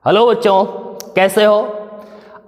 Hello बच्चों, कैसे हो।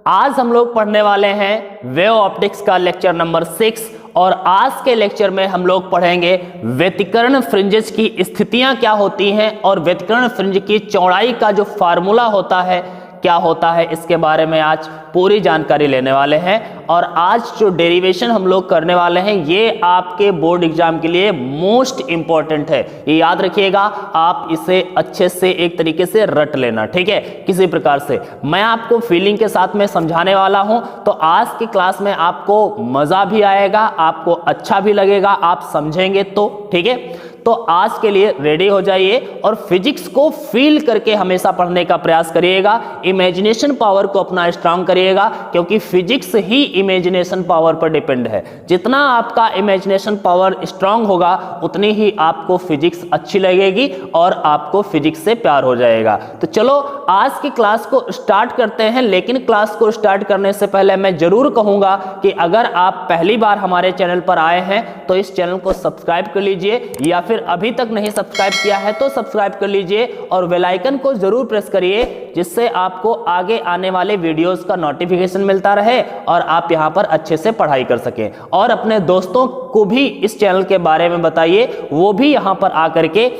आज हम लोग पढ़ने वाले हैं वेव ऑप्टिक्स का लेक्चर नंबर 6 और आज के लेक्चर में हम लोग पढ़ेंगे व्यतिकरण फ्रिंजेस की स्थितियां क्या होती हैं और व्यतिकरण फ्रिंज की चौड़ाई का जो फार्मूला होता है क्या होता है, इसके बारे में आज पूरी जानकारी लेने वाले हैं। और आज जो डेरिवेशन हम लोग करने वाले हैं ये आपके बोर्ड एग्जाम के लिए मोस्ट इंपॉर्टेंट है, ये याद रखिएगा। आप इसे अच्छे से एक तरीके से रट लेना, ठीक है। किसी प्रकार से मैं आपको फीलिंग के साथ में समझाने वाला हूं, तो आज की क्लास में आपको मजा भी आएगा, आपको अच्छा भी लगेगा, आप समझेंगे तो, ठीक है। तो आज के लिए रेडी हो जाइए और फिजिक्स को फील करके हमेशा पढ़ने का प्रयास करिएगा। इमेजिनेशन पावर को अपना स्ट्रांग करिएगा, क्योंकि फिजिक्स ही इमेजिनेशन पावर पर डिपेंड है। जितना आपका इमेजिनेशन पावर स्ट्रांग होगा उतनी ही आपको फिजिक्स अच्छी लगेगी और आपको फिजिक्स से प्यार हो जाएगा। तो चलो आज की क्लास को स्टार्ट करते हैं। लेकिन क्लास को स्टार्ट करने से पहले मैं जरूर कहूंगा कि अगर आप पहली बार हमारे चैनल पर आए हैं तो इस चैनल को सब्सक्राइब कर लीजिए, या फिर अभी तक नहीं सब्सक्राइब किया है तो सब्सक्राइब कर लीजिए और बेल आइकन को जरूर प्रेस करिए, जिससे आपको आगे आने वाले वीडियोस का नोटिफिकेशन मिलता रहे और आप यहां पर अच्छे से पढ़ाई कर सकें। और अपने दोस्तों को भी इस चैनल के बारे में बताइए, वो भी यहां पर आकर के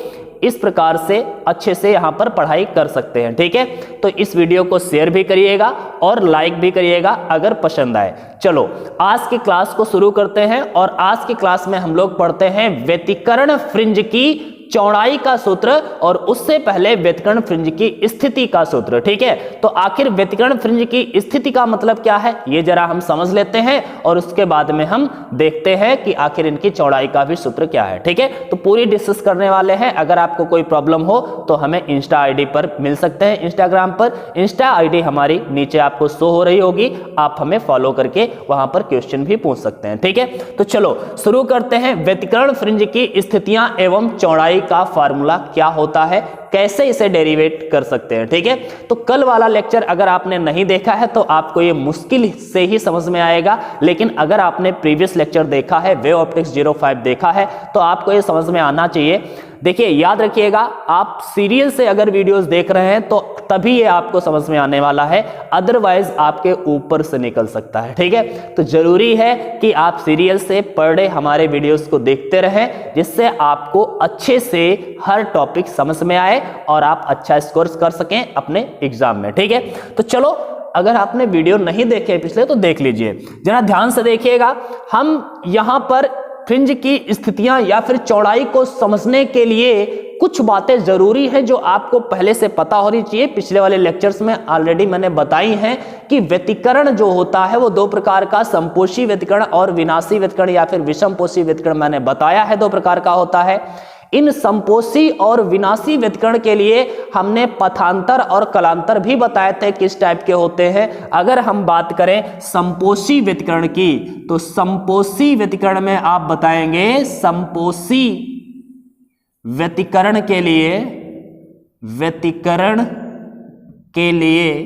इस प्रकार से अच्छे से यहां पर पढ़ाई कर सकते हैं, ठीक है। तो इस वीडियो को शेयर भी करिएगा और लाइक भी करिएगा अगर पसंद आए। चलो आज की क्लास को शुरू करते हैं और आज की क्लास में हम लोग पढ़ते हैं व्यतिकरण फ्रिंज की चौड़ाई का सूत्र और उससे पहले व्यतिकरण फ्रिंज की स्थिति का सूत्र, ठीक है। तो आखिर व्यतिकरण फ्रिंज की स्थिति का मतलब क्या है ये जरा हम समझ लेते हैं और उसके बाद में हम देखते हैं कि आखिर इनकी चौड़ाई का भी सूत्र क्या है, ठीक है। तो पूरी डिस्कस करने वाले हैं। अगर आपको कोई प्रॉब्लम हो तो हमें इंस्टा आईडी पर मिल सकते हैं, इंस्टाग्राम पर। इंस्टा आईडी हमारी नीचे आपको शो हो रही होगी, आप हमें फॉलो करके वहां पर क्वेश्चन भी पूछ सकते हैं, ठीक है। तो चलो शुरू करते हैं। व्यतिकरण फ्रिंज की स्थितियां एवं चौड़ाई का फार्मूला क्या होता है, कैसे इसे डेरिवेट कर सकते हैं, ठीक है। तो कल वाला लेक्चर अगर आपने नहीं देखा है तो आपको ये मुश्किल से ही समझ में आएगा, लेकिन अगर आपने प्रीवियस लेक्चर देखा है, वेव ऑप्टिक्स 05 देखा है, तो आपको ये समझ में आना चाहिए। देखिए याद रखिएगा, आप सीरियल से अगर वीडियोस देख रहे हैं तो तभी ये आपको समझ में आने वाला है, अदरवाइज आपके ऊपर से निकल सकता है, ठीक है। तो जरूरी है कि आप सीरियल से पर डे हमारे वीडियोस को देखते रहें, जिससे आपको अच्छे से हर टॉपिक समझ में आए और आप अच्छा स्कोर कर सकें अपने एग्जाम में, ठीक है। तो चलो अगर आपने वीडियो नहीं देखे पिछले तो देख लीजिए, जरा ध्यान से देखिएगा। हम यहां पर फ्रिंज की स्थितियां या फिर चौड़ाई को समझने के लिए कुछ बातें जरूरी हैं जो आपको पहले से पता होनी चाहिए। पिछले वाले लेक्चर्स में ऑलरेडी मैंने बताई हैं कि व्यतिकरण जो होता है वो दो प्रकार का, समपोषी व्यतिकरण और विनाशी व्यतिकरण या फिर विषमपोषी व्यतिकरण मैंने बताया है, दो प्रकार का होता है। इन समपोषी और विनाशी व्यतिकरण के लिए हमने पथांतर और कलांतर भी बताए थे किस टाइप के होते हैं। अगर हम बात करें समपोषी व्यतिकरण की, तो समपोषी व्यतिकरण में आप बताएंगे समपोषी व्यतिकरण के लिए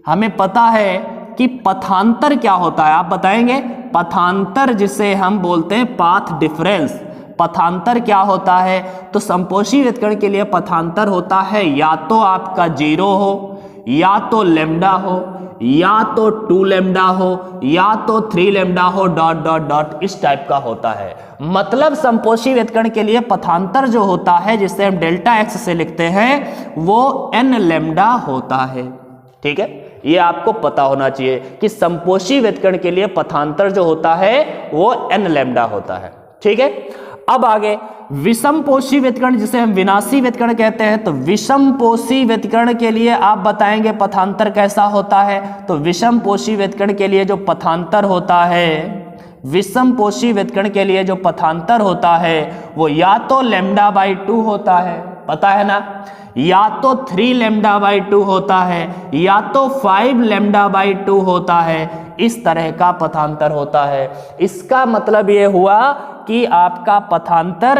हमें पता है कि पथांतर क्या होता है, आप बताएंगे। पथांतर जिसे हम बोलते हैं पाथ डिफरेंस, पथांतर क्या होता है। तो समपोषी व्यतिकरण के लिए पथांतर होता है या तो आपका 0 हो, या तो लैम्डा हो, या तो 2 लैम्डा हो, या तो 3 लैम्डा हो, डॉट डॉट डॉट, इस टाइप का होता है। मतलब समपोषी व्यतिकरण के लिए पथांतर जो होता है, जिसे हम डेल्टा एक्स से लिखते हैं, वो n लैम्डा होता है, ठीक है। ये आपको पता होना चाहिए कि समपोषी व्यतिकरण के लिए पथांतर जो होता है वो n लैम्डा होता है, ठीक है। अब आगे विषमपोषी व्यतिकरण जिसे हम विनाशी व्यतिकरण कहते हैं, तो विषमपोषी व्यतिकरण के लिए आप बताएंगे पथांतर कैसा होता है। तो विषमपोषी व्यतिकरण के लिए जो पथांतर होता है, विषमपोषी व्यतिकरण के लिए जो पथांतर होता है वो या तो λ/2 होता है, पता है ना, या तो 3 λ/2 होता है, या तो 5 λ/2 होता है। इस तरह का पथांतर होता है। इसका मतलब ये हुआ कि आपका पथांतर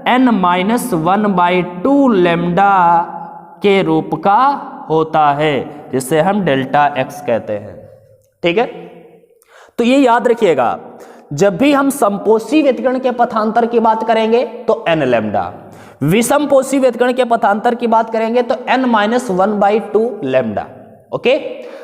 n-1/2 लैम्डा के रूप का होता है, जिसे हम डेल्टा एक्स कहते हैं, ठीक है। तो ये याद रखिएगा, जब भी हम समपोषी व्यतिकरण के पथांतर की बात करेंगे तो n लैम्डा, विषमपोषी व्यतिकरण के पथांतर की बात करेंगे तो n-1/2 लैम्डा। ओके,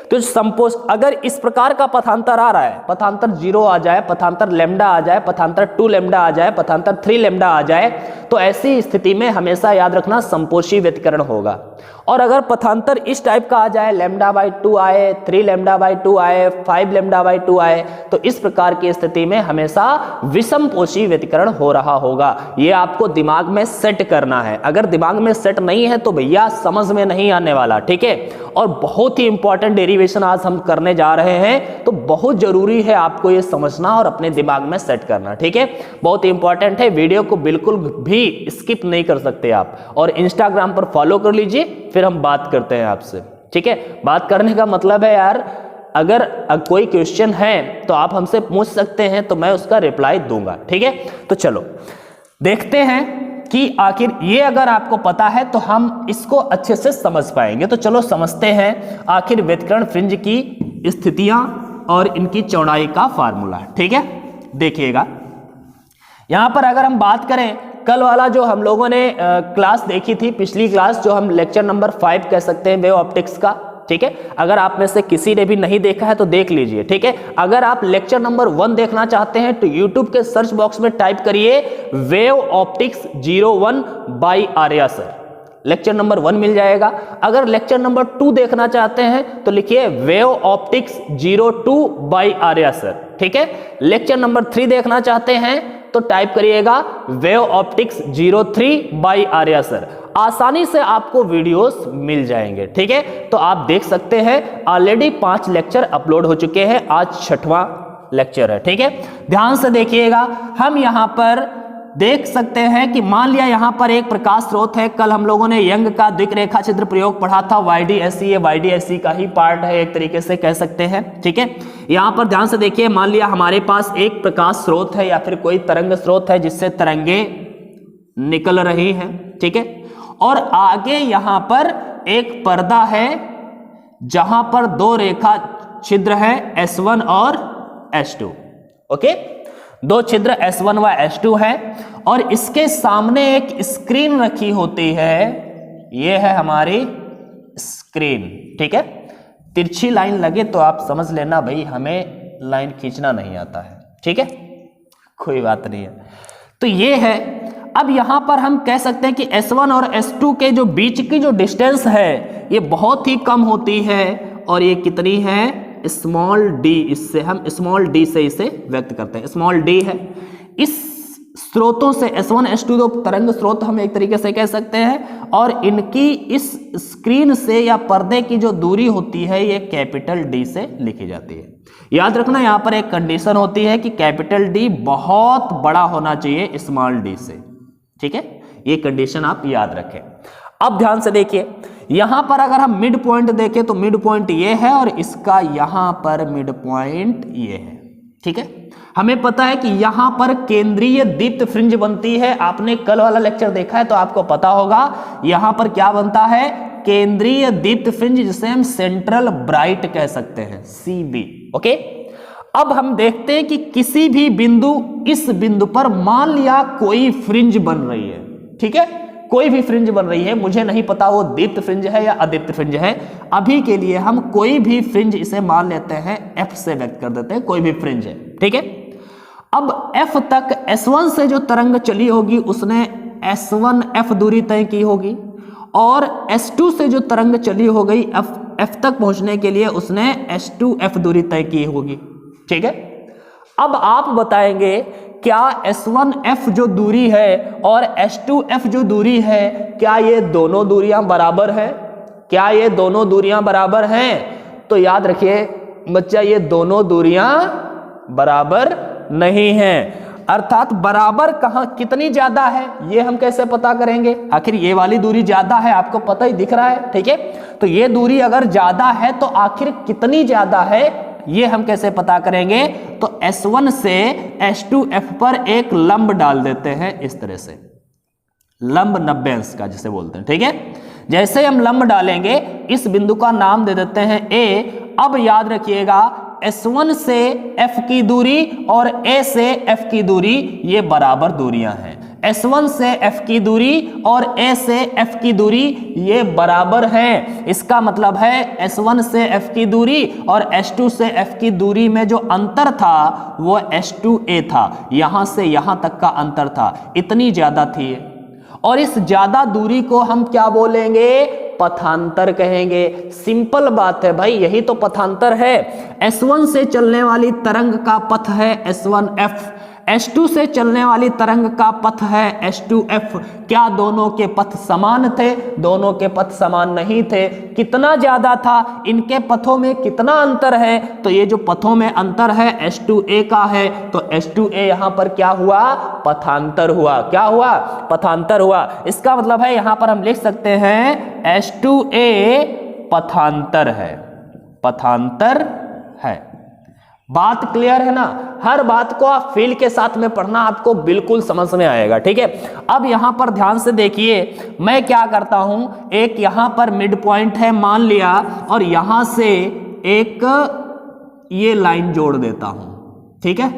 तो संपोष अगर इस प्रकार का पथांतर आ रहा है, पथांतर 0 आ जाए, पथांतर लैम्डा आ जाए, पथांतर 2 लैम्डा आ जाए, पथांतर 3 लैम्डा आ जाए, तो ऐसी स्थिति में हमेशा याद रखना संपोषी व्यतिकरण होगा। और अगर पथांतर इस टाइप का आ जाए, λ/2 आए, 3 λ/2 आए, 5 λ/2 आए, तो इस प्रकार की स्थिति में हमेशा विषमपोषी व्यतिकरण हो रहा होगा। ये आपको दिमाग में सेट करना है। अगर दिमाग में सेट नहीं है तो भैया समझ में नहीं आने वाला, ठीक है। और बहुत ही इंपॉर्टेंट डेरिवेशन आज हम करने जा रहे हैं, तो बहुत जरूरी है आपको ये समझना और अपने दिमाग में सेट करना, ठीक है। बहुत ही इंपॉर्टेंट है, वीडियो को बिल्कुल भी स्किप नहीं कर सकते आप। और इंस्टाग्राम पर फॉलो कर लीजिए, फिर हम बात करते हैं आपसे, ठीक है। बात करने का मतलब है यार, अगर कोई क्वेश्चन है तो आप हमसे पूछ सकते हैं, तो मैं उसका रिप्लाई दूंगा, ठीक है। तो चलो देखते हैं कि आखिर ये अगर आपको पता है तो हम इसको अच्छे से समझ पाएंगे। तो चलो समझते हैं आखिर व्यतिकरण फ्रिंज की स्थितियां और इनकी चौड़ाई का फार्मूला, ठीक है। देखिएगा यहां पर अगर हम बात करें, कल वाला जो हम लोगों ने क्लास देखी थी, पिछली क्लास, जो हम लेक्चर नंबर 5 कह सकते हैं वेव ऑप्टिक्स का, ठीक है। अगर आप में से किसी ने भी नहीं देखा है तो देख लीजिए, ठीक है। अगर आप लेक्चर नंबर 1 देखना चाहते हैं तो यूट्यूब के सर्च बॉक्स में टाइप करिए wave optics 01 by Arya sir, lecture number 1 मिल जाएगा। अगर लेक्चर नंबर 2 देखना चाहते हैं तो लिखिए wave optics 02 by Arya sir, ठीक है। लेक्चर नंबर 3 देखना चाहते हैं तो टाइप करिएगा wave optics 03 by Arya sir. आसानी से आपको वीडियोस मिल जाएंगे, ठीक है। तो आप देख सकते हैं ऑलरेडी 5 लेक्चर अपलोड हो चुके हैं, आज 6वां लेक्चर है, ठीक है। ध्यान से देखिएगा, हम यहां पर देख सकते हैं कि मान लिया यहां पर एक प्रकाश स्रोत है। कल हम लोगों ने यंग का द्विरेखा छिद्र प्रयोग पढ़ा था, YDSE, ये YDSE का ही पार्ट है, एक तरीके से कह सकते हैं, ठीक है। यहां पर ध्यान से देखिए, मान लिया हमारे पास एक प्रकाश स्रोत है या फिर कोई तरंग स्रोत है जिससे तरंगे निकल रही हैं, ठीक है। और आगे यहां पर एक पर्दा है जहां पर 2 रेखा छिद्र है, S1 और S2, ओके। 2 छिद्र S1 व S2 है और इसके सामने एक स्क्रीन रखी होती है, ये है हमारी स्क्रीन, ठीक है। तिरछी लाइन लगे तो आप समझ लेना भाई हमें लाइन खींचना नहीं आता है, ठीक है, कोई बात नहीं है। तो ये है। अब यहां पर हम कह सकते हैं कि S1 और S2 के जो बीच की जो डिस्टेंस है ये बहुत ही कम होती है, और ये कितनी है, स्मॉल d, इससे हम स्मॉल d से इसे व्यक्त करते हैं, स्मॉल d है। इस स्रोतों से S1 S2 दो तरंग स्रोत हम एक तरीके से कह सकते हैं, और इनकी इस स्क्रीन से या पर्दे की जो दूरी होती है ये कैपिटल D से लिखी जाती है। याद रखना यहाँ पर एक कंडीशन होती है कि कैपिटल D बहुत बड़ा होना चाहिए स्मॉल d से, ठीक है। ये कंडीशन आप याद रखें। अब ध्यान से देखिए, यहां पर अगर हम मिड पॉइंट देखें तो मिड पॉइंट ये है और इसका यहां पर मिड पॉइंट ये है, ठीक है। हमें पता है कि यहां पर केंद्रीय दीप्त फ्रिंज बनती है। आपने कल वाला लेक्चर देखा है तो आपको पता होगा यहां पर क्या बनता है, केंद्रीय दीप्त फ्रिंज, जिसे हम सेंट्रल ब्राइट कह सकते हैं, CB, ओके। अब हम देखते हैं कि किसी भी बिंदु, इस बिंदु पर मान लिया कोई फ्रिंज बन रही है, ठीक है, कोई भी फ्रिंज बन रही है, मुझे नहीं पता वो दीप्त फ्रिंज है या अदीप्त फ्रिंज है। अभी के लिए हम कोई भी फ्रिंज इसे मान लेते हैं, F से व्यक्त कर देते हैं, कोई भी फ्रिंज है, ठीक है। अब F तक S1 से जो तरंग चली होगी उसने S1F दूरी तय की होगी, और S2 से जो तरंग चली हो गई F तक पहुंचने के लिए उसने S2F दूरी तय की होगी, ठीक है। अब आप बताएंगे क्या S1F जो दूरी है और S2F जो दूरी है, क्या ये दोनों दूरियां बराबर है? क्या ये दोनों दूरियां बराबर हैं? तो याद रखिए बच्चा, ये दोनों दूरियां बराबर नहीं हैं। अर्थात बराबर कहां, कितनी ज्यादा है ये हम कैसे पता करेंगे? आखिर ये वाली दूरी ज्यादा है, आपको पता ही दिख रहा है, ठीक है। तो ये दूरी अगर ज्यादा है तो आखिर कितनी ज्यादा है ये हम कैसे पता करेंगे? तो S1 से S2F पर एक लंब डाल देते हैं, इस तरह से लंब 90 अंश का जिसे बोलते हैं, ठीक है। जैसे हम लंब डालेंगे इस बिंदु का नाम दे देते हैं A। अब याद रखिएगा S1 से F की दूरी और A से F की दूरी ये बराबर दूरियां हैं। S1 से F की दूरी और A से F की दूरी ये बराबर है। इसका मतलब है S1 से F की दूरी और S2 से F की दूरी में जो अंतर था वो S2A था, यहां से यहां तक का अंतर था, इतनी ज्यादा थी। और इस ज्यादा दूरी को हम क्या बोलेंगे? पथांतर कहेंगे। सिंपल बात है भाई, यही तो पथांतर है। S1 से चलने वाली तरंग का पथ है S1F, S2 से चलने वाली तरंग का पथ है S2F। क्या दोनों के पथ समान थे? दोनों के पथ समान नहीं थे। कितना ज्यादा था? इनके पथों में कितना अंतर है? तो ये जो पथों में अंतर है S2A का है, तो S2A यहां पर क्या हुआ? पथांतर हुआ। क्या हुआ? पथांतर हुआ। इसका मतलब है यहां पर हम लिख सकते हैं S2A पथांतर है, पथांतर है। बात क्लियर है ना? हर बात को आप फील के साथ में पढ़ना, आपको बिल्कुल समझ में आएगा। ठीक है, अब यहां पर ध्यान से देखिए, मैं क्या करता हूं, एक यहां पर मिड पॉइंट है मान लिया, और यहां से एक ये लाइन जोड़ देता हूं। ठीक है,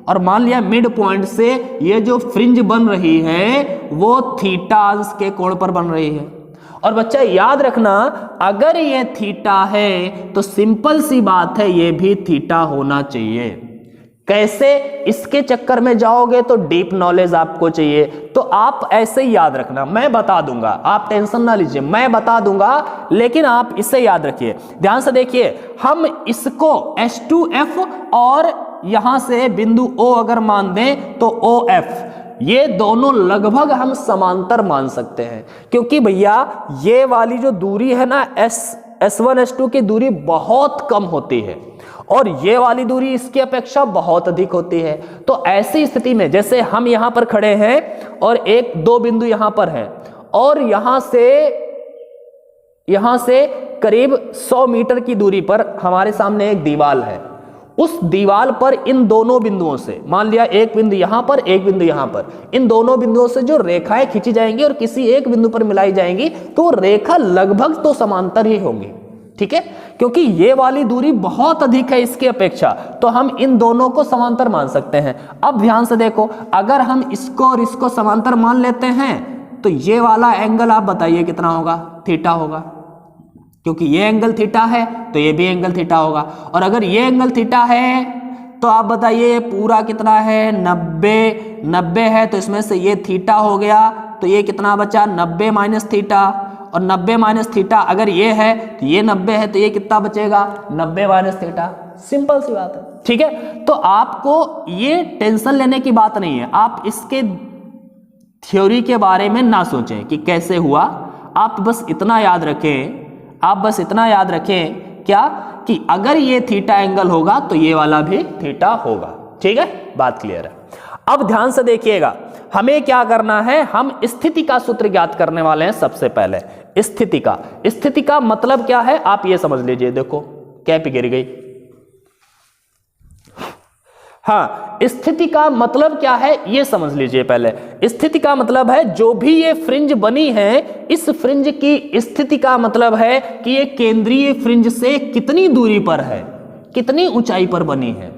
और मान लिया मिड पॉइंट से ये जो फ्रिंज बन रही है वो थीटा अंश के कोण पर बन रही है। और बच्चा याद रखना, अगर ये थीटा है तो सिंपल सी बात है ये भी थीटा होना चाहिए। कैसे? इसके चक्कर में जाओगे तो डीप नॉलेज आपको चाहिए, तो आप ऐसे ही याद रखना, मैं बता दूंगा, आप टेंशन ना लीजिए, मैं बता दूंगा, लेकिन आप इसे याद रखिए। ध्यान से देखिए, हम इसको S2F और यहां से बिंदु O अगर मान दें तो OF, ये दोनों लगभग हम समांतर मान सकते हैं, क्योंकि भैया ये वाली जो दूरी है ना S1 S2 की दूरी बहुत कम होती है और ये वाली दूरी इसकी अपेक्षा बहुत अधिक होती है। तो ऐसी स्थिति में जैसे हम यहां पर खड़े हैं और एक दो बिंदु यहां पर हैं और यहां से करीब 100 मीटर की दूरी पर हमारे सामने एक दीवार है। उस दीवार पर इन दोनों बिंदुओं से, मान लिया एक बिंदु यहां पर, एक बिंदु यहां पर, इन दोनों बिंदुओं से जो रेखाएं खींची जाएंगी और किसी एक बिंदु पर मिलाई जाएंगी तो रेखा लगभग तो समांतर ही होंगी। ठीक है, क्योंकि ये वाली दूरी बहुत अधिक है इसकी अपेक्षा, तो हम इन दोनों को समांतर मान सकते हैं। अब ध्यान से देखो, अगर हम इसको और इसको समांतर मान लेते हैं तो ये वाला एंगल आप बताइए कितना होगा? थीटा होगा, क्योंकि ये एंगल थीटा है तो ये भी एंगल थीटा होगा। और अगर ये एंगल थीटा है तो आप बताइए पूरा कितना है? 90 है, तो इसमें से ये थीटा हो गया, तो ये कितना बचा? 90 माइनस थीटा, और 90 माइनस थीटा अगर ये है तो ये 90 है, तो ये कितना बचेगा? 90 माइनस थीटा। सिंपल सी बात है। ठीक है, तो आपको ये टेंशन लेने की बात नहीं है, आप इसके थ्योरी के बारे में ना सोचें कि कैसे हुआ, आप बस इतना याद रखें, क्या कि अगर ये थीटा एंगल होगा तो ये वाला भी थीटा होगा। ठीक है, बात क्लियर है। अब ध्यान से देखिएगा, हमें क्या करना है, हम स्थिति का सूत्र ज्ञात करने वाले हैं। सबसे पहले स्थिति का मतलब क्या है आप ये समझ लीजिए। देखो कैप गिर गई। हाँ, स्थिति का मतलब क्या है ये समझ लीजिए। पहले स्थिति का मतलब है जो भी ये फ्रिंज बनी है, इस फ्रिंज की स्थिति का मतलब है कि ये केंद्रीय फ्रिंज से कितनी दूरी पर है, कितनी ऊंचाई पर बनी है,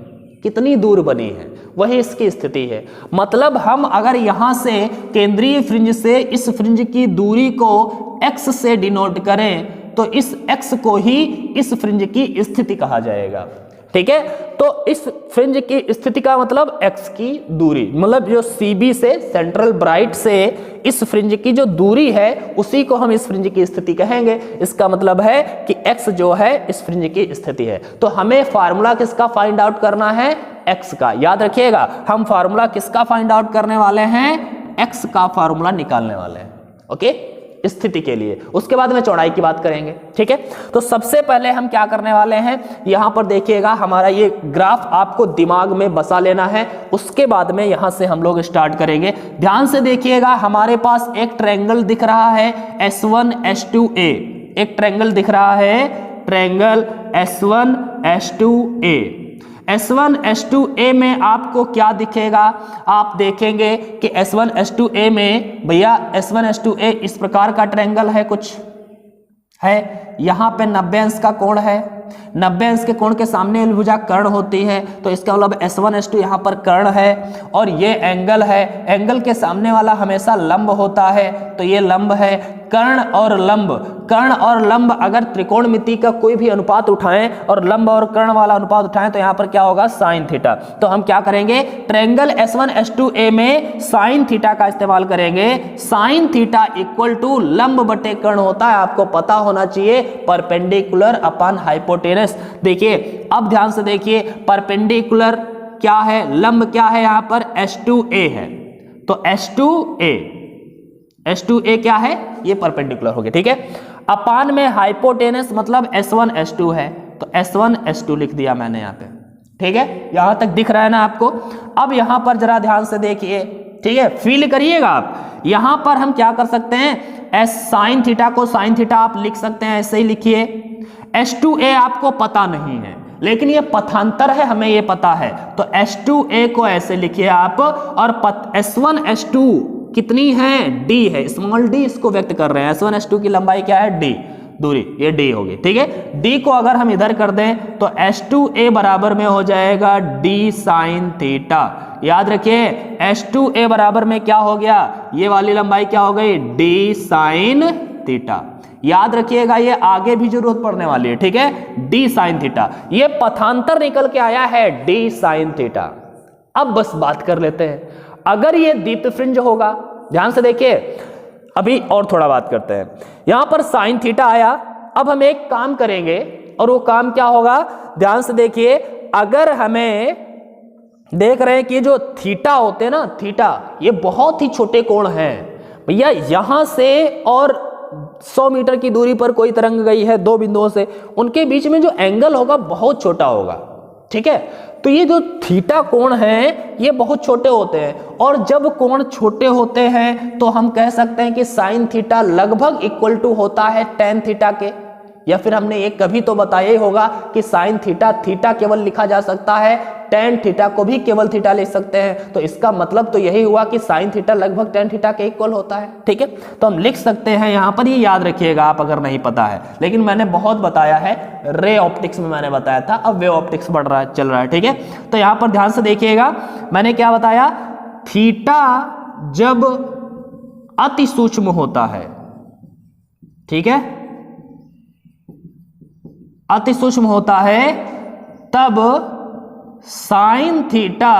कितनी दूर बनी है, वही इसकी स्थिति है। मतलब हम अगर यहां से केंद्रीय फ्रिंज से इस फ्रिंज की दूरी को x से डिनोट करें तो इस x को ही इस फ्रिंज की स्थिति कहा जाएगा। ठीक है, तो इस फ्रिंज की स्थिति का मतलब x की दूरी, मतलब जो CB से सेंट्रल ब्राइट से इस फ्रिंज की जो दूरी है उसी को हम इस फ्रिंज की स्थिति कहेंगे। इसका मतलब है कि x जो है इस फ्रिंज की स्थिति है। तो हमें फार्मूला किसका फाइंड आउट करना है? x का। याद रखिएगा, हम फार्मूला किसका फाइंड आउट करने वाले हैं? x का फार्मूला निकालने वाले हैं। ओके, स्थिति के लिए। उसके बाद में चौड़ाई की बात करेंगे। ठीक है, तो सबसे पहले हम क्या करने वाले हैं, यहां पर देखिएगा, हमारा ये ग्राफ आपको दिमाग में बसा लेना है। उसके बाद में यहां से हम लोग स्टार्ट करेंगे। ध्यान से देखिएगा, हमारे पास एक ट्रायंगल दिख रहा है S1 S2A, एक ट्रायंगल दिख रहा है, triangle S1 S2A। S1 S2A में आपको क्या दिखेगा? आप देखेंगे कि S1 S2A में भैया S1 S2A इस प्रकार का ट्रायंगल है, कुछ है, यहां पे 90 अंश का कोण है, 90 अंश के कोण के सामने भुजा कर्ण होती है, तो इसका मतलब S1 S2 यहाँ पर कर्ण है, और ये एंगल है, एंगल के सामने वाला हमेशा लंब होता है, तो ये लंब है। कर्ण और लंब अगर त्रिकोणमिति का कोई भी अनुपात उठाएं और लंब और कर्ण वाला अनुपात उठाएं तो यहाँ पर क्या होगा, साइन थीटा। तो हम क्या करेंगे, ट्रायंगल S1 S2A में साइन थीटा का इस्तेमाल करेंगे। साइन थीटा इक्वल टू लंब बटे कर्ण होता है, आपको पता होना चाहिए, परपेंडिकुलर अपॉन हाइपोटेनस। देखिए अब ध्यान से देखिए, परपेंडिकुलर क्या है, लंब क्या है, यहाँ पर S2A है, तो S2A क्या है, ये परपेंडिकुलर हो गया, ठीक है। अपान में हाइपोटेनस मतलब S1 S2 है, तो S1 S2 लिख दिया मैंने यहाँ पे, ठीक है। यहां तक दिख रहा है ना आपको। अब यहां पर जरा ध्यान से देखिए, ठीक है, फील करिएगा आप। यहां पर हम क्या कर सकते हैं, एस साइन थीटा को साइन थीटा आप लिख सकते हैं, ऐसे ही लिखिए। S2A आपको पता नहीं है, लेकिन ये पथांतर है, हमें ये पता है, तो S2A को ऐसे लिखिए आप, और S1 S2 कितनी है, D है, स्मॉल d इसको व्यक्त कर रहे हैं। S1 S2 की लंबाई क्या है, D, दूरी, ये D होगी, ठीक है। D को अगर हम इधर कर दें तो S2A बराबर में हो जाएगा D साइन थीटा। याद रखिए S2A बराबर में क्या हो गया, ये वाली लंबाई क्या हो गई, D साइन थीटा। याद रखिएगा ये आगे भी जरूरत पड़ने वाली है, ठीक है, D साइन थीटा। ये पथांतर निकल के आया है D साइन थीटा। अब बस बात कर लेते हैं, अगर ये दीप्त फ्रिंज होगा, ध्यान से देखिए, अभी और थोड़ा बात करते हैं। यहां पर साइन थीटा आया, अब हम एक काम करेंगे, और वो काम क्या होगा, ध्यान से देखिए। अगर हमें देख रहे हैं कि जो थीटा होते हैं ना, थीटा ये बहुत ही छोटे कोण हैं भैया, यहां से और 100 मीटर की दूरी पर कोई तरंग गई है दो बिंदुओं से, उनके बीच में जो एंगल होगा बहुत छोटा होगा, ठीक है। तो ये जो थीटा कोण है ये बहुत छोटे होते हैं, और जब कोण छोटे होते हैं तो हम कह सकते हैं कि साइन थीटा लगभग इक्वल टू होता है टेन थीटा के। या फिर हमने ये कभी तो बताया ही होगा कि साइन थीटा थीटा केवल लिखा जा सकता है, टेन थीटा को भी केवल थीटा लिख सकते हैं। तो इसका मतलब तो यही हुआ कि साइन थीटा लगभग टेन थीटा के इक्वल होता है, ठीक है। तो हम लिख सकते हैं यहाँ पर, ये याद रखिएगा आप अगर नहीं पता है, लेकिन मैंने बहुत बताया है, रे ऑप्टिक्स में मैंने बताया था, अब वेव ऑप्टिक्स बढ़ रहा है, चल रहा है, ठीक है। तो यहाँ पर ध्यान से देखिएगा, मैंने क्या बताया, थीटा जब अति सूक्ष्म होता है, ठीक है, अति सूक्ष्म होता है, तब साइन थीटा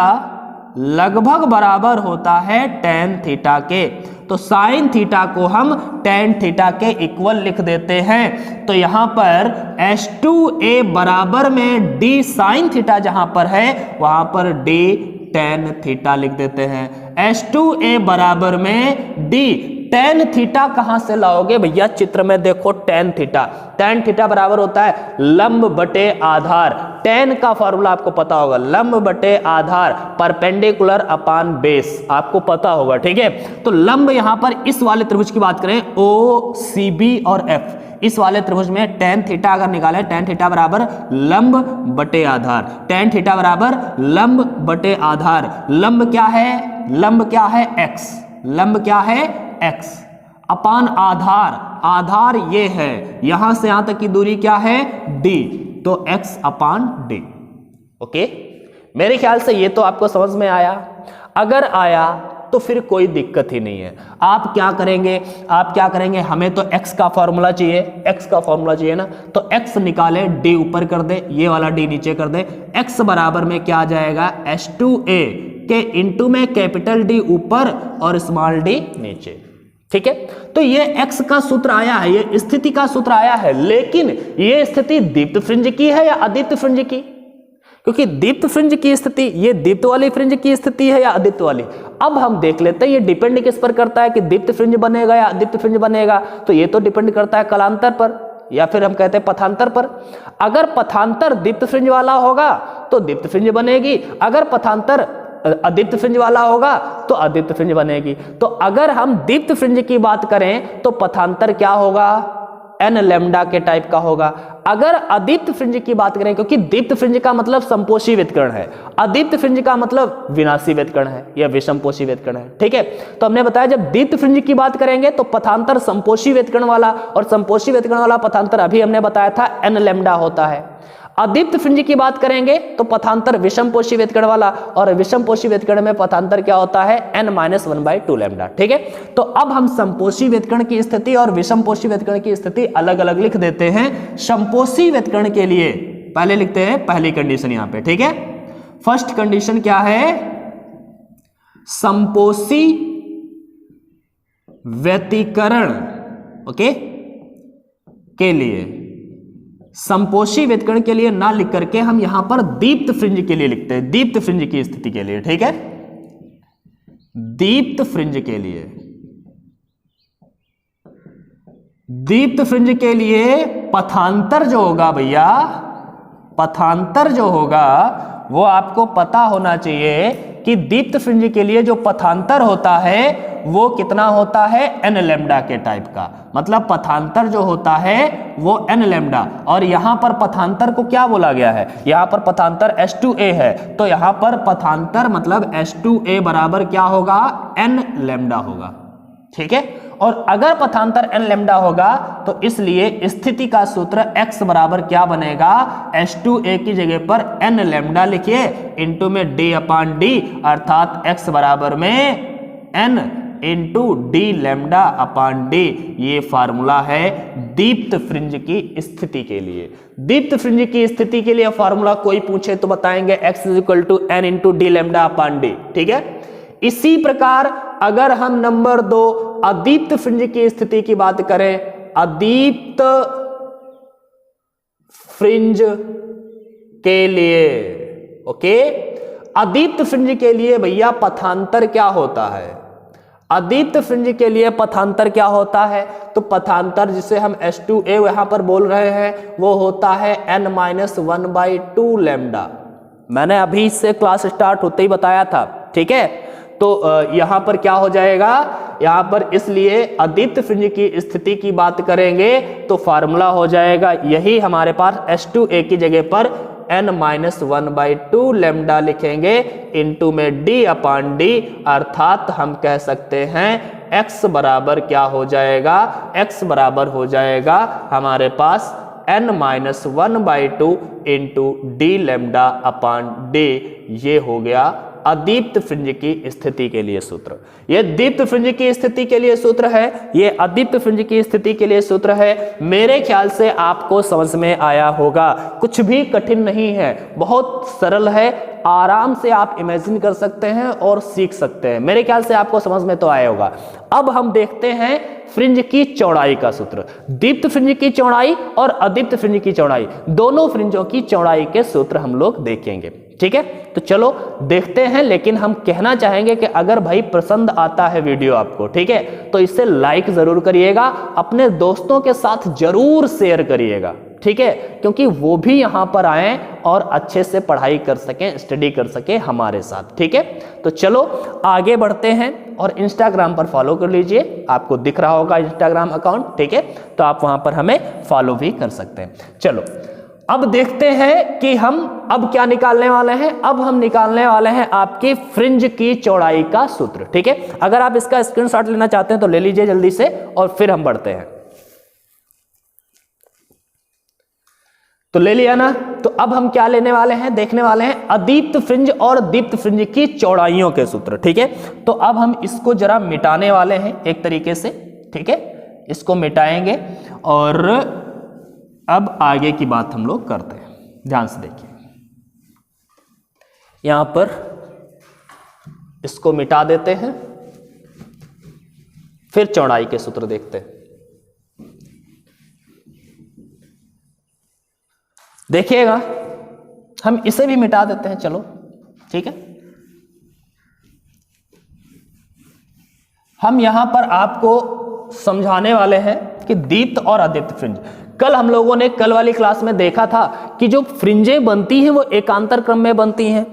लगभग बराबर होता है टेन थीटा के। तो साइन थीटा को हम टेन थीटा के इक्वल लिख देते हैं। तो यहां पर S2A बराबर में D साइन थीटा जहां पर है वहां पर D टेन थीटा लिख देते हैं। S2A बराबर में D टेन थीटा कहां से लाओगे भैया, चित्र में देखो, टेन थीटा, टेन थीटा बराबर होता है लंब बटे आधार। टेन का फॉर्मूला आपको पता होगा, लंब बटे आधार, परपेंडिकुलर अपॉन बेस, आपको पता होगा, ठीक है। तो लंब यहां पर इस वाले त्रिभुज की बात करें, OCB और F, इस वाले त्रिभुज में टेन थीटा अगर निकाले, टेन थीटा बराबर लंब बटे आधार, टेन थीटा बराबर लंब बटे आधार। लंब क्या है, लंब क्या है, x, लंब क्या है, x अपान आधार, आधार ये है, यहां से यहां तक की दूरी क्या है, d, तो x अपान d। ओके, मेरे ख्याल से ये तो आपको समझ में आया। अगर आया तो फिर कोई दिक्कत ही नहीं है। आप क्या करेंगे, आप क्या करेंगे, हमें तो x का फॉर्मूला चाहिए, x का फॉर्मूला चाहिए ना, तो x निकाले, d ऊपर कर दे, ये वाला d नीचे कर दे, x बराबर में क्या आ जाएगा, S2A के इंटू में कैपिटल D ऊपर और स्मॉल d नीचे, ठीक है। तो ये x का सूत्र आया है, ये स्थिति का सूत्र आया है, लेकिन ये स्थिति दीप्त फ्रिंज की है या अदीप्त फ्रिंज की, क्योंकि दीप्त फ्रिंज की स्थिति, ये दीप्त वाली फ्रिंज की स्थिति है या अदीप्त वाली। अब हम देख लेते हैं ये डिपेंड किस पर करता है कि दीप्त फ्रिंज बनेगा या अदीप्त फ्रिंज बनेगा। तो ये तो डिपेंड करता है कलांतर पर, या फिर हम कहते हैं पथांतर पर। अगर पथांतर दीप्त फ्रिंज वाला होगा तो दीप्त फ्रिंज बनेगी, अगर पथांतर अदीप्त फ्रिंज वाला होगा तो अदीप्त फ्रिंज बनेगी। तो अगर हम दीप्त फ्रिंज की बात करें तो पथांतर क्या होगा, n लैम्डा के टाइप का होगा। अगर अदीप्त फ्रिंज की बात करें, क्योंकि दीप्त फ्रिंज का मतलब समपोषी व्यतिकरण है, अदीप्त फ्रिंज का मतलब विनाशी व्यतिकरण है या विषमपोषी व्यतिकरण है, ठीक है। तो हमने बताया जब दीप्त फ्रिंज की बात करेंगे तो पथांतर समपोषी व्यतिकरण वाला, और समपोषी व्यतिकरण वाला पथांतर अभी हमने बताया था n लैम्डा होता है। अदीप्त फ्रिंज की बात करेंगे तो पथांतर विषमपोषी व्यतिकरण वाला, और विषमपोषी व्यतिकरण में पथांतर क्या होता है n-1/2 लैम्डा, ठीक है। तो अब हम समपोषी व्यतिकरण की स्थिति और विषमपोषी व्यतिकरण की स्थिति अलग अलग लिख देते हैं। समपोषी व्यतिकरण के लिए पहले लिखते हैं पहली कंडीशन यहां पे, ठीक है। फर्स्ट कंडीशन क्या है, समपोषी व्यतिकरण, ओके, के लिए, समपोषी व्यतिकरण के लिए ना लिख करके हम यहां पर दीप्त फ्रिंज के लिए लिखते हैं, दीप्त फ्रिंज की स्थिति के लिए, ठीक है। दीप्त फ्रिंज के लिए, दीप्त फ्रिंज के लिए पथांतर जो होगा भैया, पथांतर जो होगा वो आपको पता होना चाहिए कि दीप्त फ्रिंज के लिए जो पथांतर होता है वो कितना होता है n लैम्डा के टाइप का, मतलब पथांतर जो होता है वो n लैम्डा। और यहां पर पथांतर को क्या बोला गया है, यहां पर पथांतर H2A है, तो यहां पर पथांतर मतलब H2A बराबर क्या होगा, n लैम्डा होगा, ठीक है। और अगर पथांतर n लैम्डा होगा तो इसलिए स्थिति का सूत्र x बराबर क्या बनेगा, H2A की जगह पर n लैम्डा लिखिए इंटू में d/d, अर्थात x बराबर में n into D lambda upon D. ये फार्मूला है दीप्त फ्रिंज की स्थिति के लिए। दीप्त फ्रिंज की स्थिति के लिए फार्मूला कोई पूछे तो बताएंगे x = n into D lambda upon D, ठीक है। इसी प्रकार अगर हम नंबर 2 अदीप्त फ्रिंज की स्थिति की बात करें, अदीप्त फ्रिंज के लिए, ओके, अदीप्त फ्रिंज के लिए भैया पथांतर क्या होता है, अदीप्त फ्रिंज के लिए पथांतर क्या होता है, तो पथांतर जिसे हम H2A यहां पर बोल रहे हैं वो होता है n-1/2 लैम्डा। मैंने अभी से क्लास स्टार्ट होते ही बताया था, ठीक है। तो यहां पर क्या हो जाएगा, यहां पर इसलिए अदीप्त फ्रिंज की स्थिति की बात करेंगे तो फार्मूला हो जाएगा यही हमारे पास H2A की जगह पर n-1/2 लैम्डा लिखेंगे इंटू में d/d, अर्थात हम कह सकते हैं x बराबर क्या हो जाएगा, x बराबर हो जाएगा हमारे पास n-1/2 into D lambda upon D. ये हो गया अदीप्त फ्रिंज की स्थिति के लिए सूत्र। ये दीप्त फ्रिंज की स्थिति के लिए सूत्र है, ये अदीप्त फ्रिंज की स्थिति के लिए सूत्र है। मेरे ख्याल से आपको समझ में आया होगा, कुछ भी कठिन नहीं है, बहुत सरल है, आराम से आप इमेजिन कर सकते हैं और सीख सकते हैं। मेरे ख्याल से आपको समझ में तो आया होगा। अब हम देखते हैं फ्रिंज की चौड़ाई का सूत्र। दीप्त फ्रिंज की चौड़ाई और अदीप्त फ्रिंज की चौड़ाई, दोनों फ्रिंजों की चौड़ाई के सूत्र हम लोग देखेंगे, ठीक है। तो चलो देखते हैं, लेकिन हम कहना चाहेंगे कि अगर भाई पसंद आता है वीडियो आपको, ठीक है, तो इसे लाइक जरूर करिएगा, अपने दोस्तों के साथ जरूर शेयर करिएगा, ठीक है, क्योंकि वो भी यहां पर आए और अच्छे से पढ़ाई कर सकें, स्टडी कर सकें हमारे साथ, ठीक है। तो चलो आगे बढ़ते हैं, और इंस्टाग्राम पर फॉलो कर लीजिए, आपको दिख रहा होगा इंस्टाग्राम अकाउंट, ठीक है, तो आप वहां पर हमें फॉलो भी कर सकते हैं। चलो अब देखते हैं कि हम अब क्या निकालने वाले हैं। अब हम निकालने वाले हैं आपकी फ्रिंज की चौड़ाई का सूत्र, ठीक है। अगर आप इसका स्क्रीनशॉट लेना चाहते हैं तो ले लीजिए जल्दी से, और फिर हम बढ़ते हैं। तो ले लिया ना, तो अब हम क्या लेने वाले हैं, देखने वाले हैं अदीप्त फ्रिंज और दीप्त फ्रिंज की चौड़ाइयों के सूत्र, ठीक है। तो अब हम इसको जरा मिटाने वाले हैं एक तरीके से, ठीक है, इसको मिटाएंगे और अब आगे की बात हम लोग करते हैं। ध्यान से देखिए, यहां पर इसको मिटा देते हैं, फिर चौड़ाई के सूत्र देखते हैं। देखिएगा, हम इसे भी मिटा देते हैं, चलो ठीक है। हम यहां पर आपको समझाने वाले हैं कि दीप्त और अदीप्त फ्रिंज। कल हम लोगों ने कल वाली क्लास में देखा था कि जो फ्रिंजें बनती हैं वो एकांतर क्रम में बनती हैं,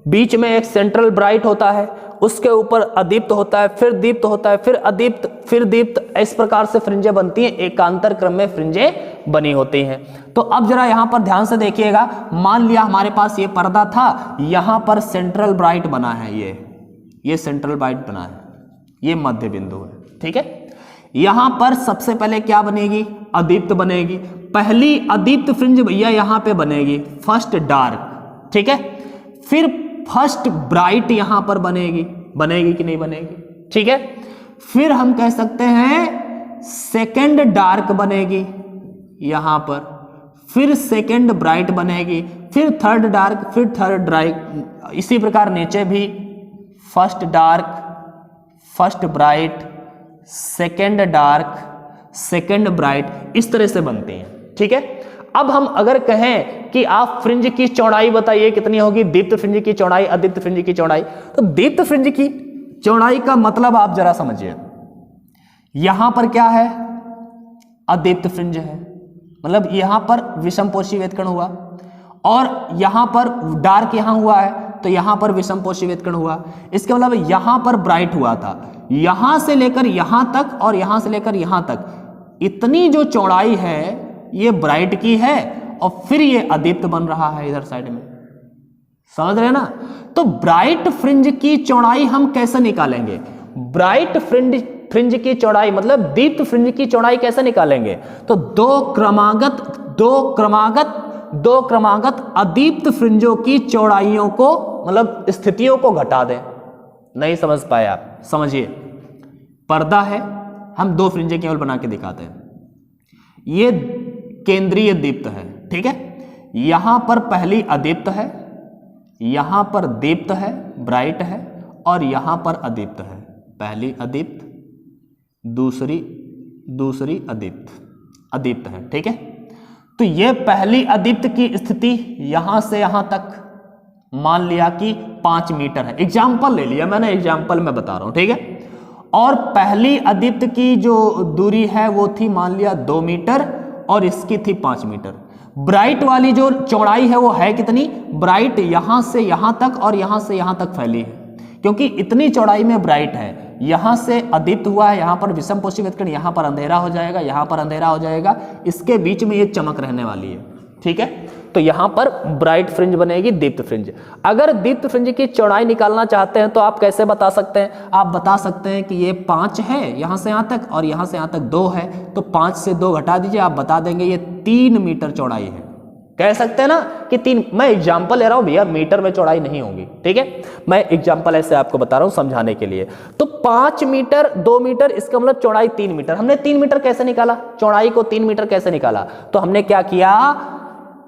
बीच में एक सेंट्रल ब्राइट होता है, उसके ऊपर अदीप्त होता है, फिर दीप्त होता है, फिर अदीप्त, फिर दीप्त, इस प्रकार से फ्रिंजें बनती हैं, एकांतर क्रम में फ्रिंजें बनी होती हैं। तो अब जरा यहां पर ध्यान से देखिएगा, मान लिया हमारे पास ये पर्दा था, यहां पर सेंट्रल ब्राइट बना है, ये सेंट्रल ब्राइट बना है, ये मध्य बिंदु है, ठीक है। यहां पर सबसे पहले क्या बनेगी, अदीप्त बनेगी। पहली अदीप्त फ्रिंज भैया यहां पे बनेगी, फर्स्ट डार्क, ठीक है। फिर फर्स्ट ब्राइट यहां पर बनेगी कि नहीं बनेगी, ठीक है। फिर हम कह सकते हैं सेकंड डार्क बनेगी यहां पर, फिर सेकंड ब्राइट बनेगी, फिर थर्ड डार्क, फिर थर्ड ब्राइट, इसी प्रकार नीचे भी first dark, first bright, second dark, second bright, इस तरह से बनते हैं, ठीक है। अब हम अगर कहें कि आप फ्रिंज की चौड़ाई बताइए कितनी होगी, दीप्त फ्रिंज की चौड़ाई, अदीप्त फ्रिंज की चौड़ाई, तो दीप्त फ्रिंज की चौड़ाई का मतलब आप जरा समझिए, यहां पर क्या है, अदीप्त फ्रिंज है, मतलब यहां पर विषमपोषी वेदकण हुआ, और यहां पर डार्क यहां हुआ है, तो यहां पर विषमपोषी वेदकण हुआ। इसके मतलब यहां पर ब्राइट हुआ था, यहां से लेकर यहां तक और यहां से लेकर यहां तक, इतनी जो चौड़ाई है ये ब्राइट की है, और फिर ये अदीप्त बन रहा है इधर साइड में, समझ रहे हैं ना। तो ब्राइट फ्रिंज की चौड़ाई हम कैसे निकालेंगे, ब्राइट फ्रिंज की चौड़ाई मतलब दीप्त फ्रिंज की चौड़ाई कैसे निकालेंगे, तो दो क्रमागत अदीप्त फ्रिंजों की चौड़ाइयों को, मतलब स्थितियों को घटा दें। नहीं समझ पाए आप, समझिए, पर्दा है, हम दो फ्रिंजें केवल बना के दिखाते हैं, ये केंद्रीय दीप्त है, ठीक है। यहां पर पहली अदीप्त है, यहां पर दीप्त है, ब्राइट है, और यहां पर अदीप्त है, पहली अदीप्त, दूसरी अदीप्त है, ठीक है। तो ये पहली अदीप्त की स्थिति यहां से यहां तक मान लिया कि 5 मीटर है, एग्जाम्पल ले लिया मैंने, एग्जाम्पल में बता रहा हूं, ठीक है। और पहली अदीप्त की जो दूरी है वो थी मान लिया 2 मीटर, और इसकी थी 5 मीटर। ब्राइट वाली जो चौड़ाई है वो है कितनी, ब्राइट यहां से यहां तक और यहां से यहां तक फैली है, क्योंकि इतनी चौड़ाई में ब्राइट है, यहां से अदीप्त हुआ है, यहां पर विषमपोषी वेदकण, यहां पर अंधेरा हो जाएगा, यहां पर अंधेरा हो जाएगा, इसके बीच में ये चमक रहने वाली है, ठीक है। तो यहां पर ब्राइट फ्रिंज बनेगी, दीप्त फ्रिंज। अगर दीप्त फ्रिंज की चौड़ाई निकालना चाहते हैं तो आप कैसे बता सकते हैं, आप बता सकते हैं कि ये 5 है यहां से यहां तक, और यहां से यहां तक 2 है, तो 5 से 2 घटा दीजिए, आप बता देंगे ये 3 मीटर चौड़ाई है। कह सकते हैं ना कि 3, मैं एग्जाम्पल ले रहा हूं भैया, मीटर में चौड़ाई नहीं होगी, ठीक है, मैं एग्जाम्पल ऐसे आपको बता रहा हूं समझाने के लिए। तो 5 मीटर, 2 मीटर, इसका मतलब चौड़ाई 3 मीटर। हमने 3 मीटर कैसे निकाला, चौड़ाई को 3 मीटर कैसे निकाला, तो हमने क्या किया,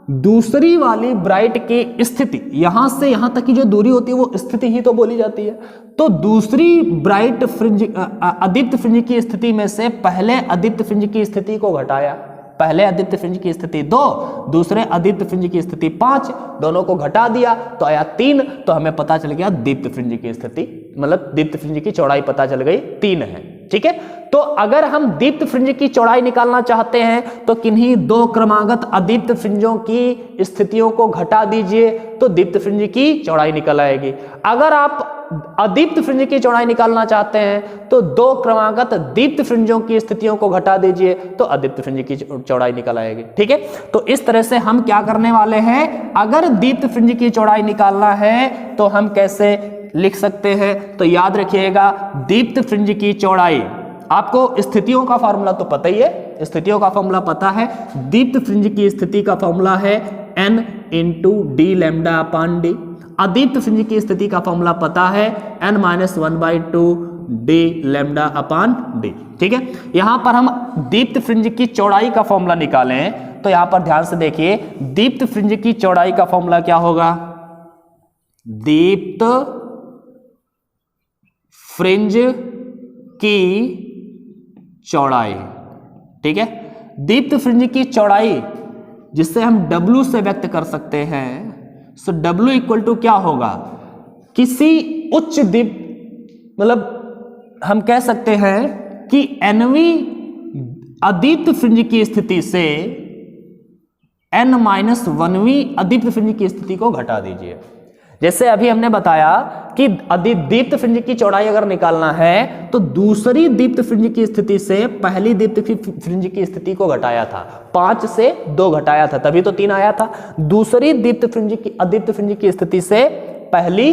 दूसरी वाली ब्राइट की स्थिति, यहां से यहां तक की जो दूरी होती है वो स्थिति ही तो बोली जाती है। तो दूसरी ब्राइट फ्रिंज, अदीप्त फ्रिंज की स्थिति में से पहले अदीप्त फ्रिंज की स्थिति को घटाया, पहले अदीप्त फ्रिंज की स्थिति 2, दूसरे अदीप्त फ्रिंज की स्थिति 5, दोनों को घटा दिया तो आया 3, तो हमें पता चल गया दीप्त फ्रिंज की स्थिति, मतलब दीप्त फ्रिंज की चौड़ाई पता चल गई 3 है, ठीक है। तो अगर हम दीप्त फ्रिंज की चौड़ाई निकालना चाहते हैं तो किन्हीं 2 क्रमागत अदीप्त फ्रिंजों की स्थितियों को घटा दीजिए तो दीप्त फ्रिंज की चौड़ाई निकल आएगी। अगर आप अदीप्त फ्रिंज की चौड़ाई निकालना चाहते हैं तो 2 क्रमागत दीप्त फ्रिंजों की स्थितियों को घटा दीजिए तो अदीप्त फ्रिंज की चौड़ाई निकल आएगी, ठीक है। तो इस तरह से हम क्या करने वाले हैं, अगर दीप्त फ्रिंज की चौड़ाई निकालना है तो हम कैसे लिख सकते हैं, तो याद रखिएगा दीप्त फ्रिंज की चौड़ाई, आपको स्थितियों का फॉर्मूला तो पता ही है, स्थितियों का फॉर्मूला पता है, दीप्त फ्रिंज की स्थिति का फॉर्मूला है n × d λ/d, अदीप्त फ्रिंज की स्थिति का फॉर्मूला पता है n-1/2 d λ/d, ठीक है। यहां पर हम दीप्त फ्रिंज की चौड़ाई का फॉर्मूला निकालें तो यहां पर ध्यान से देखिए, दीप्त फ्रिंज की चौड़ाई का फॉर्मूला क्या होगा, दीप्त फ्रिंज की चौड़ाई, ठीक है। दीप्त फ्रिंज की चौड़ाई जिससे हम W से व्यक्त कर सकते हैं, सो W इक्वल टू क्या होगा, किसी उच्च दीप्त, मतलब हम कह सकते हैं कि nवीं अदीप्त फ्रिंज की स्थिति से n-1वीं अदीप्त फ्रिंज की स्थिति को घटा दीजिए। जैसे अभी हमने बताया कि दीप्त फ्रिंज की चौड़ाई अगर निकालना है तो दूसरी दीप्त फ्रिंज की स्थिति से पहली दीप्त फ्रिंज की स्थिति को घटाया था, 5 से 2 घटाया था, तभी तो 3 आया था। दूसरी अदीप्त फ्रिंज की स्थिति से पहली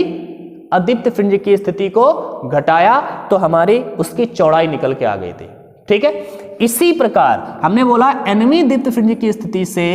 अदीप्त फ्रिंज की स्थिति को घटाया तो हमारी उसकी चौड़ाई निकल के आ गई थी। ठीक है, इसी प्रकार हमने बोला nवीं दीप्त फ्रिंज की स्थिति से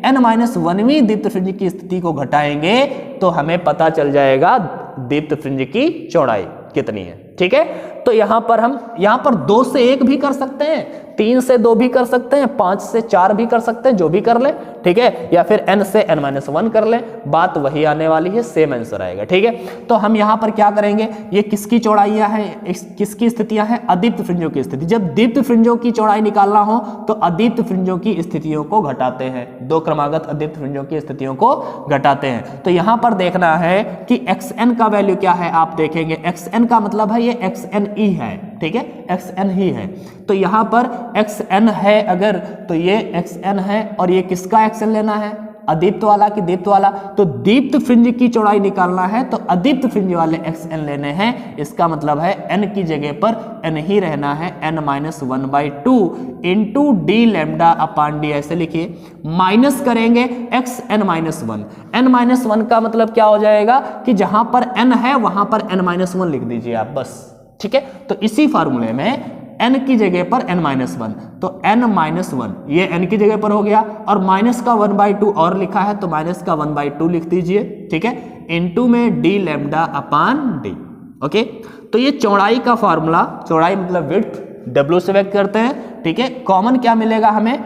n-1वीं दीप्त फ्रिंज की स्थिति को घटाएंगे तो हमें पता चल जाएगा दीप्त फ्रिंज की चौड़ाई कितनी है। ठीक है, तो यहां पर 2 से 1 भी कर सकते हैं, 3 से 2 भी कर सकते हैं, 5 से 4 भी कर सकते हैं, जो भी कर ले। ठीक है, या फिर n से n-1 कर ले, बात वही आने वाली है, सेम आंसर आएगा। ठीक है, तो हम यहां पर क्या करेंगे, ये किसकी चौड़ाइयां हैं, किसकी स्थितियां हैं, अदीप्त फ्रिंजों की स्थिति। जब दीप्त फ्रिंजों की चौड़ाई निकालना हो तो अदीप्त फ्रिंजों की स्थितियों को घटाते हैं, 2 क्रमागत अदीप्त फ्रिंजों की स्थितियों को घटाते हैं। तो यहां पर देखना है कि xn का वैल्यू क्या है, आप देखेंगे xn का मतलब है ये xn ही है। ठीक है, xn ही है, तो यहां पर xn है अगर, तो ये xn है और ये किसका xn लेना है, अदीप्त वाला कि दीप्त वाला। तो दीप्त फ्रिंज की चौड़ाई निकालना है तो अदीप्त फ्रिंज वाले xn लेने हैं, इसका मतलब है n की जगह पर n ही रहना है, n-1/2 into D lambda upon D, ऐसे लिखिए। माइनस करेंगे xn-1, n-1 का मतलब क्या हो जाएगा कि जहां पर n है वहां पर n-1 लिख दीजिए आप बस। ठीक है, तो इसी फार्मूले में n की जगह पर n-1, तो n-1 ये n की जगह पर हो गया और माइनस का 1/2 और लिखा है तो माइनस का 1/2 लिख दीजिए। ठीक है, इनटू में D lambda upon D. Okay, तो ये चौड़ाई का फार्मूला, चौड़ाई मतलब विड्थ, W से व्यक्त करते हैं। ठीक है, कॉमन क्या मिलेगा हमें,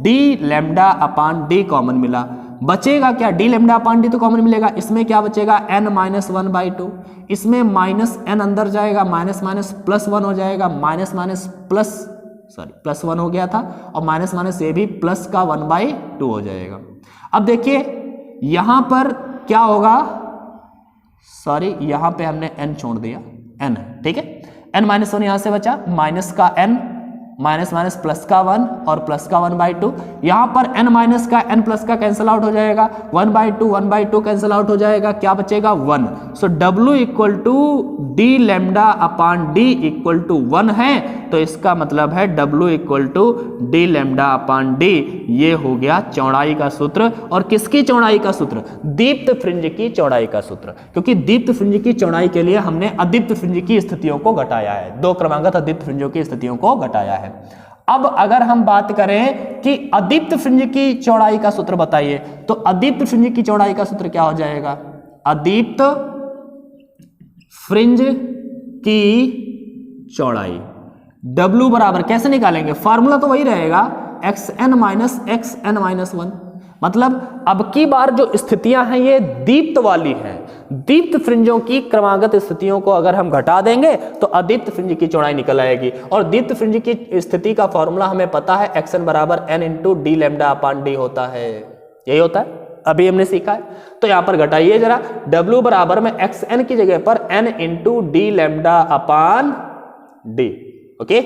D lambda upon D common मिला, बचेगा क्या, डी लैम्डा अपान डी तो कॉमन मिलेगा, इसमें क्या बचेगा n-1/2, इसमें माइनस n अंदर जाएगा, माइनस माइनस प्लस 1 हो जाएगा, माइनस माइनस प्लस 1 हो गया था और माइनस माइनस ये भी प्लस का 1/2 हो जाएगा। अब देखिए यहां पर क्या होगा, यहां पे हमने n छोड़ दिया, n। ठीक है, n-1 यहां से बचा, माइनस का n, माइनस माइनस प्लस का 1 और प्लस का 1/2, यहां पर n माइनस का n प्लस का कैंसिल आउट हो जाएगा, 1/2 कैंसिल आउट हो जाएगा, क्या बचेगा 1। So W equal to D lambda upon D equal to 1 है, तो इसका मतलब है W equal to D lambda upon D, ये हो गया चौड़ाई का सूत्र। और किसकी चौड़ाई का सूत्र, दीप्त फ्रिंज की चौड़ाई का सूत्र, क्योंकि दीप्त फ्रिंज की चौड़ाई के लिए हमने अदीप्त फ्रिंज की स्थितियों को घटाया है, 2 क्रमागत अदीप्त फ्रिंजों की स्थितियों को घटाया है। अब अगर हम बात करें कि अदीप्त फ्रिंज की चौड़ाई का सूत्र बताइए, तो अदीप्त फ्रिंज की चौड़ाई का सूत्र क्या हो जाएगा, अदीप्त फ्रिंज की चौड़ाई W बराबर कैसे निकालेंगे, फार्मूला तो वही रहेगा xn माइनस xn-1। मतलब अब की बार जो स्थितियां हैं ये दीप्त वाली हैं, दीप्त फ्रिंजों की क्रमागत स्थितियों को अगर हम घटा देंगे तो अदीप्त फ्रिंज की चौड़ाई निकल आएगी। और दीप्त फ्रिंज की स्थिति का फॉर्मूला हमें पता है, xn बराबर n into D lambda upon D होता है, यही होता है, अभी हमने सीखा है। तो यहां पर घटाइए जरा, W बराबर में xn की जगह पर n into D lambda upon D. Okay,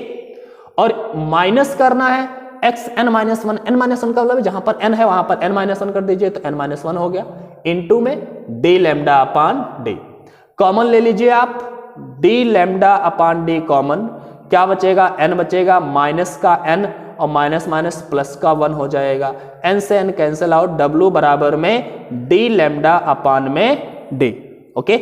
और माइनस करना है xn-1, n-1 का मतलब जहां पर n है वहां पर n-1 कर दीजिए तो n-1 हो गया, इनटू में D lambda upon D. Common ले लीजिए आप, D lambda upon D common, क्या बचेगा, n बचेगा, माइनस का n और माइनस माइनस प्लस का 1 हो जाएगा, n से n कैंसिल आउट, W बराबर में डी लैम्डा अपान में डी। ओके,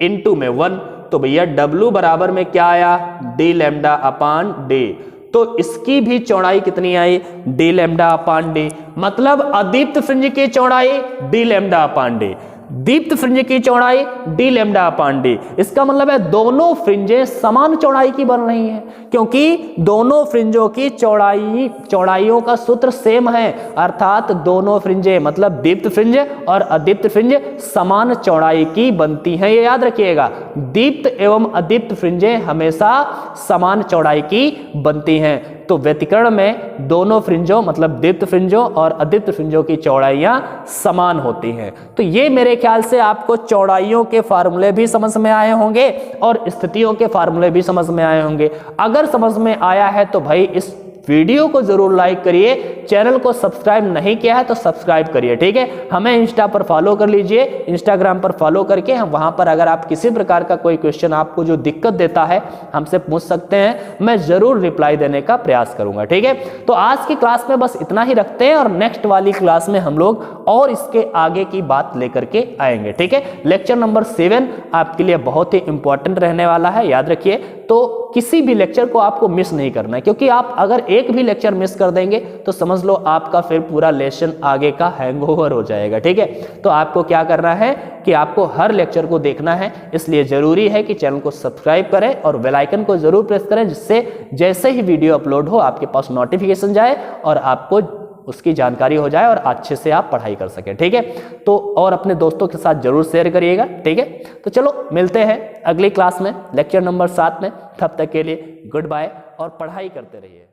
इनटू में 1, तो भैया W बराबर में क्या आया, डी लैम्डा अपान डी, तो इसकी भी चौड़ाई कितनी आई, डी लैम्डा अपान डी। मतलब अदीप्त फ्रिंज की चौड़ाई डी लैम्डा अपान डी, दीप्त फ्रिंज की चौड़ाई डी लैम्डा अपान डी। इसका मतलब है दोनों फ्रिंजें समान चौड़ाई की बन रही हैं, क्योंकि दोनों फ्रिंजों की चौड़ाइयों का सूत्र सेम है, अर्थात दोनों फ्रिंजें मतलब दीप्त फ्रिंज और अदीप्त फ्रिंज समान चौड़ाई की बनती हैं। ये याद रखिएगा, दीप्त एवं अदीप्त फ्रिंजें हमेशा समान चौड़ाई की बनती हैं। तो व्यतिकरण में दोनों फ्रिंजों मतलब दीप्त फ्रिंजों और अदीप्त फ्रिंजों की चौड़ाइयां समान होती हैं। तो ये मेरे ख्याल से आपको चौड़ाइयों के फार्मूले भी समझ में आए होंगे और स्थितियों के फार्मूले भी समझ में आए होंगे। अगर समझ में आया है तो भाई इस वीडियो को जरूर लाइक करिए, चैनल को सब्सक्राइब नहीं किया है तो सब्सक्राइब करिए, ठीक है। हमें इंस्टा पर फॉलो कर लीजिए, इंस्टाग्राम पर फॉलो करके हम वहां पर अगर आप किसी प्रकार का कोई क्वेश्चन आपको जो दिक्कत देता है हमसे पूछ सकते हैं, मैं जरूर रिप्लाई देने का प्रयास करूंगा, ठीक है। तो आज की क्लास में बस इतना ही रखते हैं और नेक्स्ट वाली क्लास में हम लोग और इसके आगे की बात लेकर के आएंगे, ठीक है। लेक्चर नंबर 7 आपके लिए बहुत ही इंपॉर्टेंट रहने वाला है, याद रखिए। तो किसी भी लेक्चर को आपको मिस नहीं करना है, क्योंकि आप अगर एक भी लेक्चर मिस कर देंगे तो समझ लो आपका फिर पूरा लेसन आगे का हैंगओवर हो जाएगा, ठीक है। तो आपको क्या करना है कि आपको हर लेक्चर को देखना है, इसलिए जरूरी है कि चैनल को सब्सक्राइब करें और बेल आइकन को जरूर प्रेस करें, जिससे जैसे ही वीडियो अपलोड हो आपके पास नोटिफिकेशन जाए और आपको उसकी जानकारी हो जाए और अच्छे से आप पढ़ाई कर सकें, ठीक है। तो और अपने दोस्तों के साथ जरूर शेयर करिएगा, ठीक है। तो चलो मिलते हैं अगली क्लास में लेक्चर नंबर 7 में, तब तक के लिए गुड बाय और पढ़ाई करते रहिए।